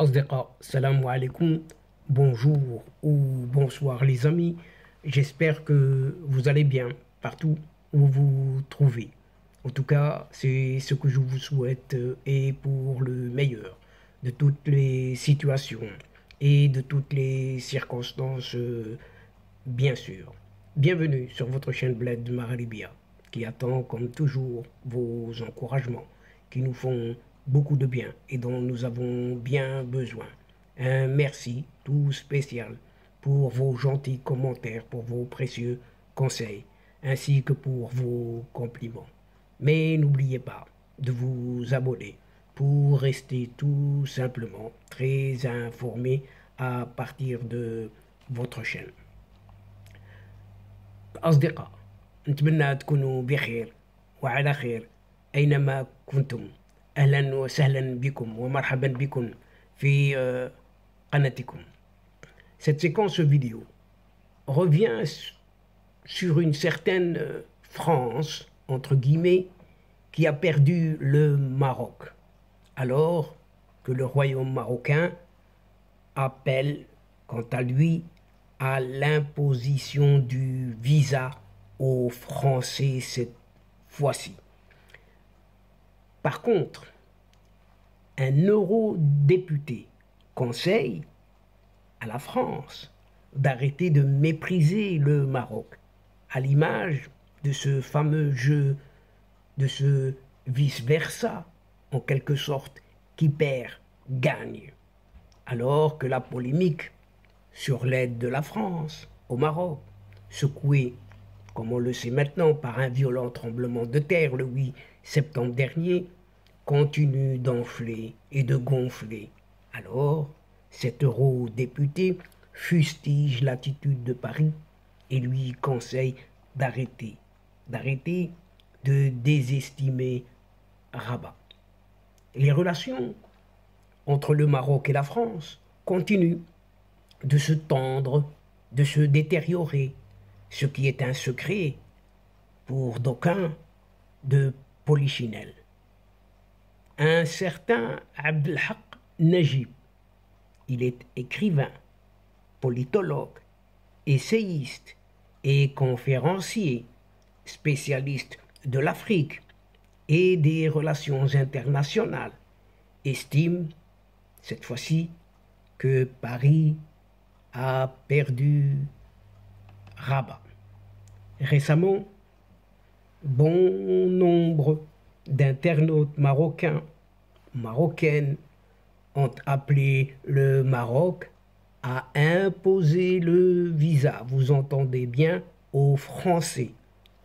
Asdeqa, salam alaikum, bonjour ou bonsoir les amis. J'espère que vous allez bien partout où vous vous trouvez. En tout cas, c'est ce que je vous souhaite et pour le meilleur de toutes les situations et de toutes les circonstances, bien sûr. Bienvenue sur votre chaîne Bled Maralibia qui attend comme toujours vos encouragements qui nous font beaucoup de bien et dont nous avons bien besoin. Un merci tout spécial pour vos gentils commentaires, pour vos précieux conseils, ainsi que pour vos compliments. Mais n'oubliez pas de vous abonner pour rester tout simplement très informé à partir de votre chaîne. أصدقاء، نتمنى تكونوا بخير وعلى خير أينما كنتم. أهلا وسهلا بكم ومرحبا بكم في قناتكم. Cette séquence vidéo revient sur une certaine France, entre guillemets, qui a perdu le Maroc, alors que le royaume marocain appelle, quant à lui, à l'imposition du visa aux Français cette fois-ci. Par contre, un eurodéputé conseille à la France d'arrêter de mépriser le Maroc, à l'image de ce fameux jeu, de ce vice-versa, en quelque sorte, qui perd gagne, alors que la polémique sur l'aide de la France au Maroc, secouée, comme on le sait maintenant, par un violent tremblement de terre le 8 septembre dernier, continue d'enfler et de gonfler. Alors, cet eurodéputé fustige l'attitude de Paris et lui conseille d'arrêter de désestimer Rabat. Les relations entre le Maroc et la France continuent de se tendre, de se détériorer, ce qui est un secret pour d'aucuns de Polichinelle. Un certain Abdelhak Najib, il est écrivain, politologue, essayiste et conférencier, spécialiste de l'Afrique et des relations internationales, estime, cette fois-ci, que Paris a perdu Rabat. Récemment, bon nombre d'internautes marocains, marocaines ont appelé le Maroc à imposer le visa, vous entendez bien, aux Français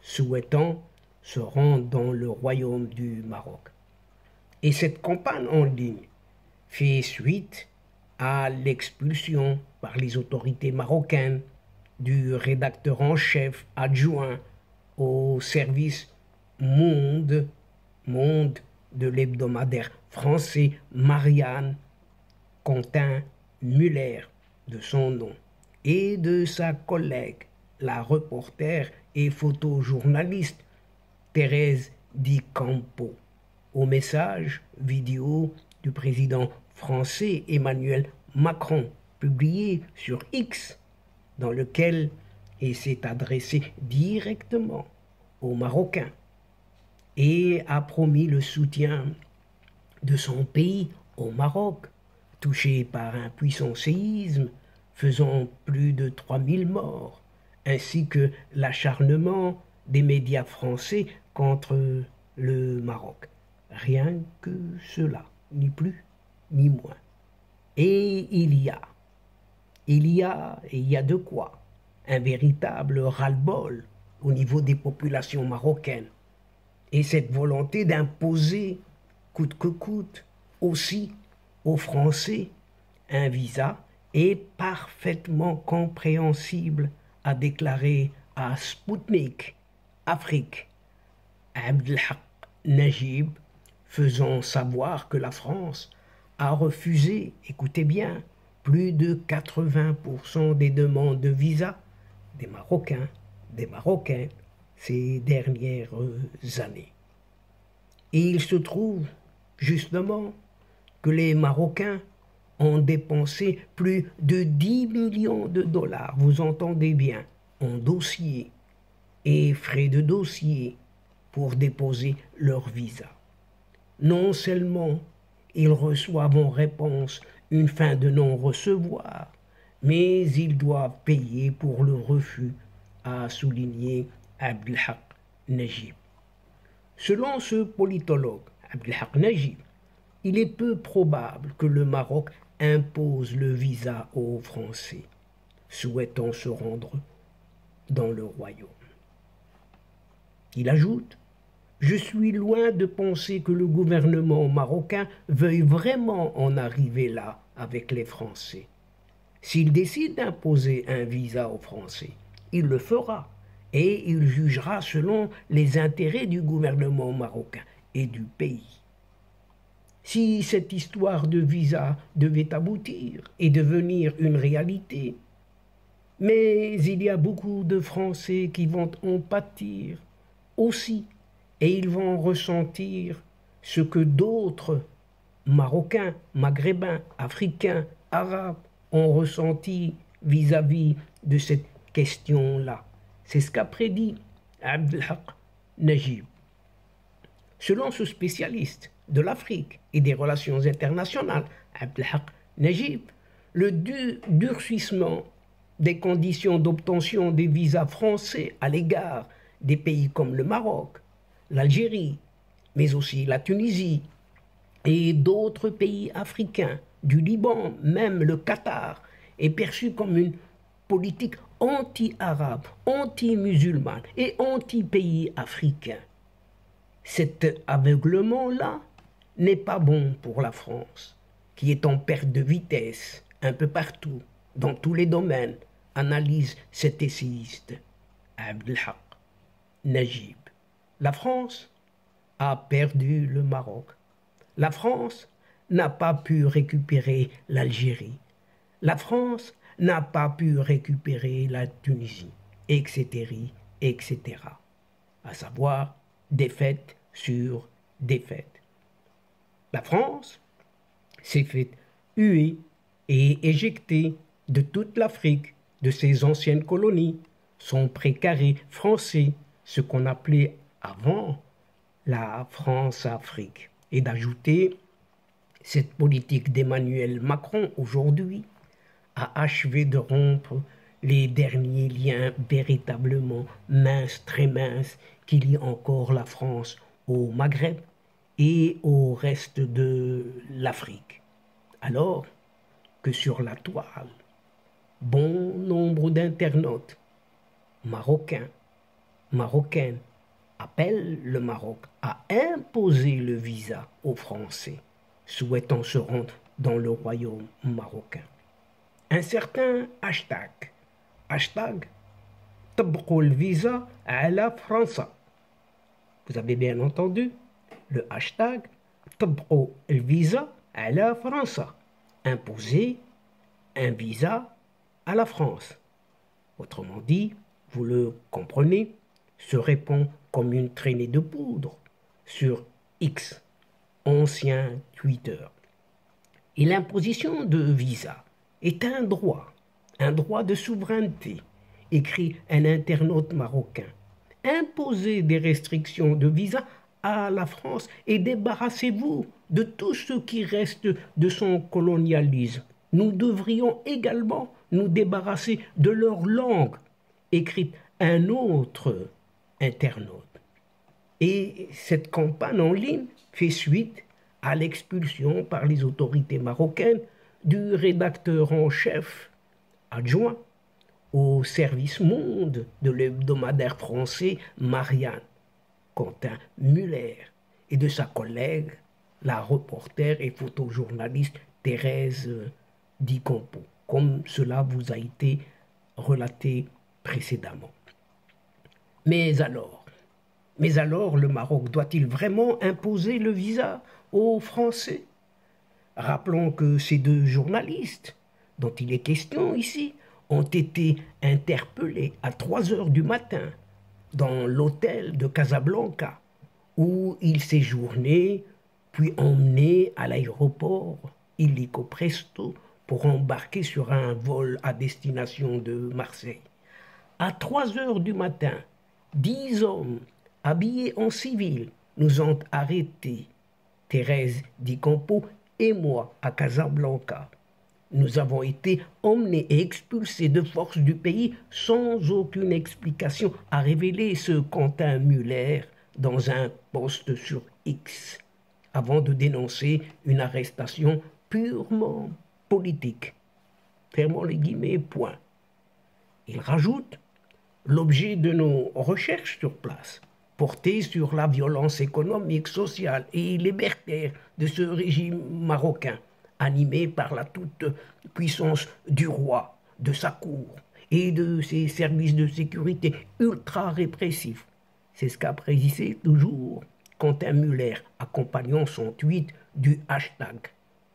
souhaitant se rendre dans le royaume du Maroc. Et cette campagne en ligne fait suite à l'expulsion par les autorités marocaines du rédacteur en chef adjoint au service Monde de l'hebdomadaire français Marianne Quentin Muller, de son nom, et de sa collègue, la reporter et photojournaliste Thérèse Di Campo, au message vidéo du président français Emmanuel Macron, publié sur X, dans lequel il s'est adressé directement aux Marocains et a promis le soutien de son pays au Maroc, touché par un puissant séisme faisant plus de 3000 morts, ainsi que l'acharnement des médias français contre le Maroc. Rien que cela, ni plus ni moins. Et il y a de quoi, un véritable ras-le-bol au niveau des populations marocaines. Et cette volonté d'imposer, coûte que coûte, aussi aux Français un visa est parfaitement compréhensible, a déclaré à Sputnik Afrique Abdelhak Najib, faisant savoir que la France a refusé, écoutez bien, plus de 80% des demandes de visa des Marocains, des Marocaines ces dernières années. Et il se trouve justement que les Marocains ont dépensé plus de 10 millions de dollars, vous entendez bien, en dossier et frais de dossier pour déposer leur visa. Non seulement ils reçoivent en réponse une fin de non-recevoir, mais ils doivent payer pour le refus, a souligné Abdelhak Najib. Selon ce politologue, Abdelhak Najib, il est peu probable que le Maroc impose le visa aux Français souhaitant se rendre dans le royaume. Il ajoute: je suis loin de penser que le gouvernement marocain veuille vraiment en arriver là avec les Français. S'il décide d'imposer un visa aux Français, il le fera et il jugera selon les intérêts du gouvernement marocain et du pays. Si cette histoire de visa devait aboutir et devenir une réalité, mais il y a beaucoup de Français qui vont en pâtir aussi, et ils vont ressentir ce que d'autres Marocains, Maghrébins, Africains, Arabes ont ressenti vis-à-vis de cette question-là. C'est ce qu'a prédit Abdelhak Najib. Selon ce spécialiste de l'Afrique et des relations internationales, Abdelhak Najib, le durcissement des conditions d'obtention des visas français à l'égard des pays comme le Maroc, l'Algérie, mais aussi la Tunisie et d'autres pays africains, du Liban, même le Qatar, est perçu comme une politique anti-arabe, anti-musulmane et anti-pays africain. Cet aveuglement-là n'est pas bon pour la France, qui est en perte de vitesse un peu partout, dans tous les domaines, analyse cet essayiste Abdelhak Najib. La France a perdu le Maroc. La France n'a pas pu récupérer l'Algérie. La France n'a pas pu récupérer la Tunisie, etc., etc. À savoir, défaite sur défaite. La France s'est fait huer et éjecter de toute l'Afrique, de ses anciennes colonies, son précaré français, ce qu'on appelait avant la France-Afrique, et d'ajouter cette politique d'Emmanuel Macron aujourd'hui a achevé de rompre les derniers liens véritablement minces, très minces, qui lient encore la France au Maghreb et au reste de l'Afrique. Alors que sur la toile, bon nombre d'internautes marocains, marocaines appellent le Maroc à imposer le visa aux Français souhaitant se rendre dans le royaume marocain. Un certain hashtag طبقوا الفيزا على فرنسا. Vous avez bien entendu le hashtag طبقوا الفيزا على فرنسا. Imposer un visa à la France. Autrement dit, vous le comprenez, se répand comme une traînée de poudre sur X, ancien Twitter. Et l'imposition de visa est un droit de souveraineté, écrit un internaute marocain. Imposez des restrictions de visa à la France et débarrassez-vous de tout ce qui reste de son colonialisme. Nous devrions également nous débarrasser de leur langue, écrit un autre internaute. Et cette campagne en ligne fait suite à l'expulsion par les autorités marocaines du rédacteur en chef adjoint au service Monde de l'hebdomadaire français Marianne, Quentin Muller, et de sa collègue, la reporter et photojournaliste Thérèse Di Campo, comme cela vous a été relaté précédemment. Mais alors, le Maroc doit-il vraiment imposer le visa aux Français? Rappelons que ces deux journalistes, dont il est question ici, ont été interpellés à 3 heures du matin dans l'hôtel de Casablanca, où ils séjournaient, puis emmenés à l'aéroport illico presto pour embarquer sur un vol à destination de Marseille. À 3 heures du matin, 10 hommes habillés en civil nous ont arrêtés, Thérèse Di Campo et moi, à Casablanca. Nous avons été emmenés et expulsés de force du pays sans aucune explication, a révélé ce Quentin Muller dans un post sur X, avant de dénoncer une arrestation purement politique. Fermons les guillemets, point. Il rajoute: l'objet de nos recherches sur place portait sur la violence économique, sociale et libertaire de ce régime marocain, animé par la toute-puissance du roi, de sa cour et de ses services de sécurité ultra-répressifs. C'est ce qu'a précisé toujours Quentin Muller, accompagnant son tweet du hashtag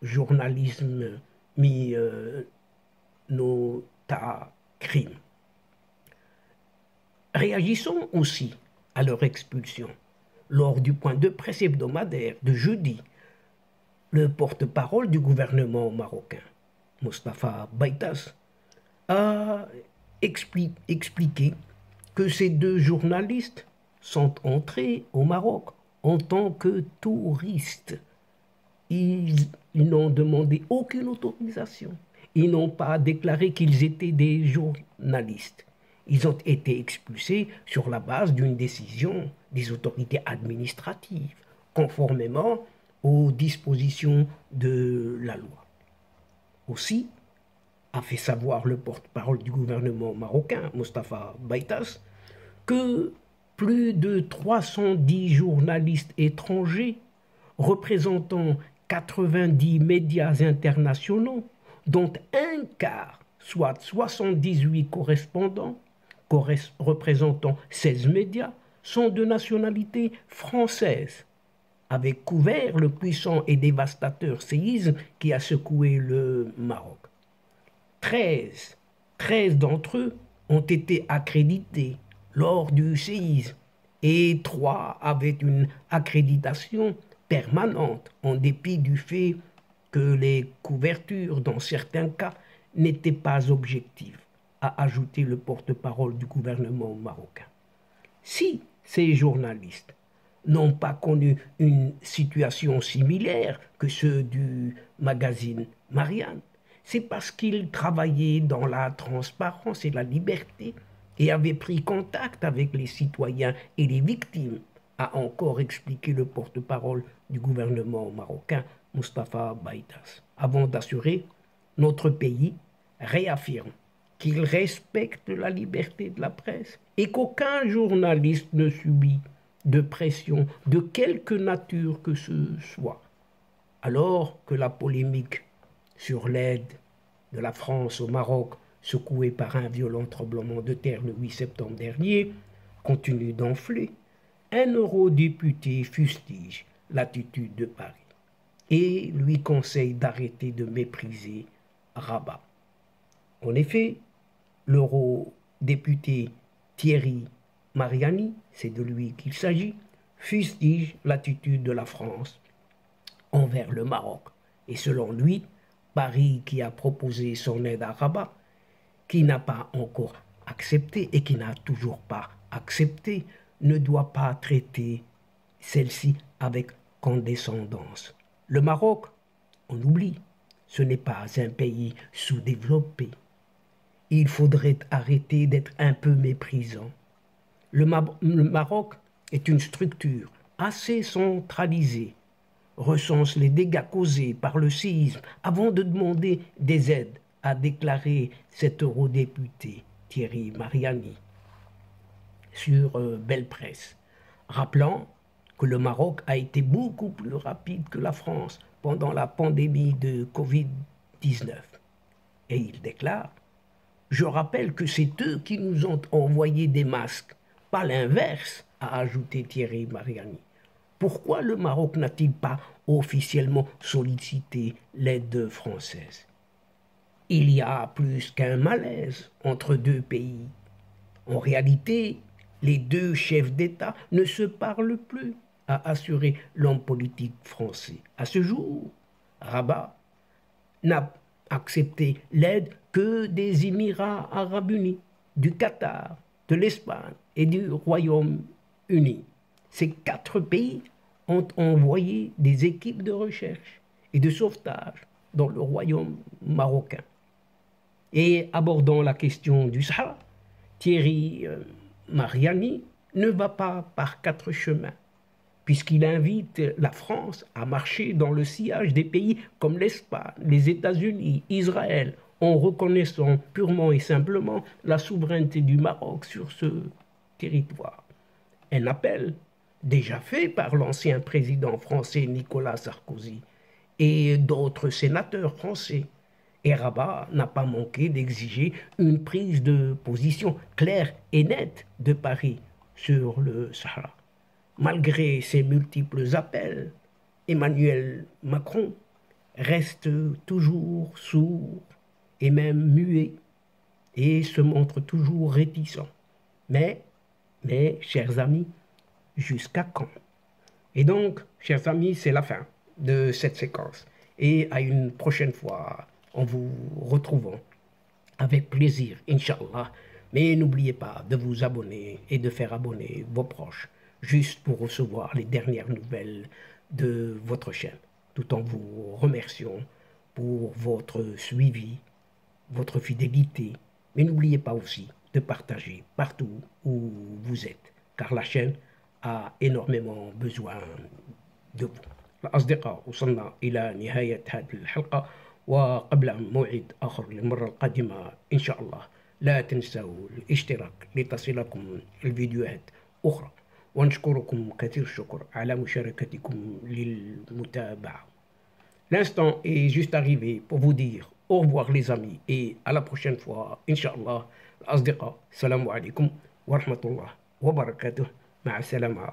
journalisme crime. Réagissons aussi à leur expulsion. Lors du point de presse hebdomadaire de jeudi, le porte-parole du gouvernement marocain, Mostafa Baitas, a expliqué que ces 2 journalistes sont entrés au Maroc en tant que touristes. Ils n'ont demandé aucune autorisation. Ils n'ont pas déclaré qu'ils étaient des journalistes. Ils ont été expulsés sur la base d'une décision des autorités administratives, conformément aux dispositions de la loi. Aussi, a fait savoir le porte-parole du gouvernement marocain, Mostafa Baitas, que plus de 310 journalistes étrangers représentant 90 médias internationaux, dont un quart, soit 78 correspondants, représentant 16 médias, sont de nationalité française, avaient couvert le puissant et dévastateur séisme qui a secoué le Maroc. 13 d'entre eux ont été accrédités lors du séisme et 3 avaient une accréditation permanente en dépit du fait que les couvertures, dans certains cas, n'étaient pas objectives, a ajouté le porte-parole du gouvernement marocain. Si ces journalistes n'ont pas connu une situation similaire que ceux du magazine Marianne, c'est parce qu'ils travaillaient dans la transparence et la liberté et avaient pris contact avec les citoyens et les victimes, a encore expliqué le porte-parole du gouvernement marocain, Mostafa Baitas, avant d'assurer: notre pays réaffirme qu'il respecte la liberté de la presse et qu'aucun journaliste ne subit de pression de quelque nature que ce soit. Alors que la polémique sur l'aide de la France au Maroc, secouée par un violent tremblement de terre le 8 septembre dernier, continue d'enfler, un eurodéputé fustige l'attitude de Paris et lui conseille d'arrêter de mépriser Rabat. En effet, l'eurodéputé Thierry Mariani, c'est de lui qu'il s'agit, fustige l'attitude de la France envers le Maroc. Et selon lui, Paris, qui a proposé son aide à Rabat, qui n'a pas encore accepté et qui n'a toujours pas accepté, ne doit pas traiter celle-ci avec condescendance. Le Maroc, on oublie, ce n'est pas un pays sous-développé. Il faudrait arrêter d'être un peu méprisant. Le Maroc est une structure assez centralisée, recense les dégâts causés par le séisme avant de demander des aides, a déclaré cet eurodéputé Thierry Mariani sur Belle Presse, rappelant que le Maroc a été beaucoup plus rapide que la France pendant la pandémie de Covid-19. Et il déclare: je rappelle que c'est eux qui nous ont envoyé des masques, pas l'inverse, a ajouté Thierry Mariani. Pourquoi le Maroc n'a-t-il pas officiellement sollicité l'aide française? Il y a plus qu'un malaise entre 2 pays. En réalité, les 2 chefs d'État ne se parlent plus, a assuré l'homme politique français. À ce jour, Rabat n'a accepté l'aide que des Émirats arabes unis, du Qatar, de l'Espagne et du Royaume-Uni. Ces 4 pays ont envoyé des équipes de recherche et de sauvetage dans le royaume marocain. Et abordant la question du Sahara, Thierry Mariani ne va pas par 4 chemins, puisqu'il invite la France à marcher dans le sillage des pays comme l'Espagne, les États-Unis, Israël, en reconnaissant purement et simplement la souveraineté du Maroc sur ce territoire. Un appel déjà fait par l'ancien président français Nicolas Sarkozy et d'autres sénateurs français. Et Rabat n'a pas manqué d'exiger une prise de position claire et nette de Paris sur le Sahara. Malgré ses multiples appels, Emmanuel Macron reste toujours sourd et même muet et se montre toujours réticent. Mais, chers amis, jusqu'à quand? Et donc, chers amis, c'est la fin de cette séquence. Et à une prochaine fois, en vous retrouvant avec plaisir, Inch'Allah. Mais n'oubliez pas de vous abonner et de faire abonner vos proches, juste pour recevoir les dernières nouvelles de votre chaîne, tout en vous remerciant pour votre suivi, votre fidélité. Mais n'oubliez pas aussi de partager partout où vous êtes, car la chaîne a énormément besoin de vous. الأصدقاء وصلنا إلى نهاية هذه الحلقة، وقبل موعد آخر للمرة القادمة إن شاء الله لا تنسوا الاشتراك لتصلكم الفيديوهات أخرى، ونشكركم كثير الشكر على مشاركتكم للمتابعة. L'instant est juste arrivé pour vous dire au revoir les amis et à la prochaine fois إن شاء الله. الأصدقاء السلام عليكم ورحمة الله وبركاته. مع السلامة.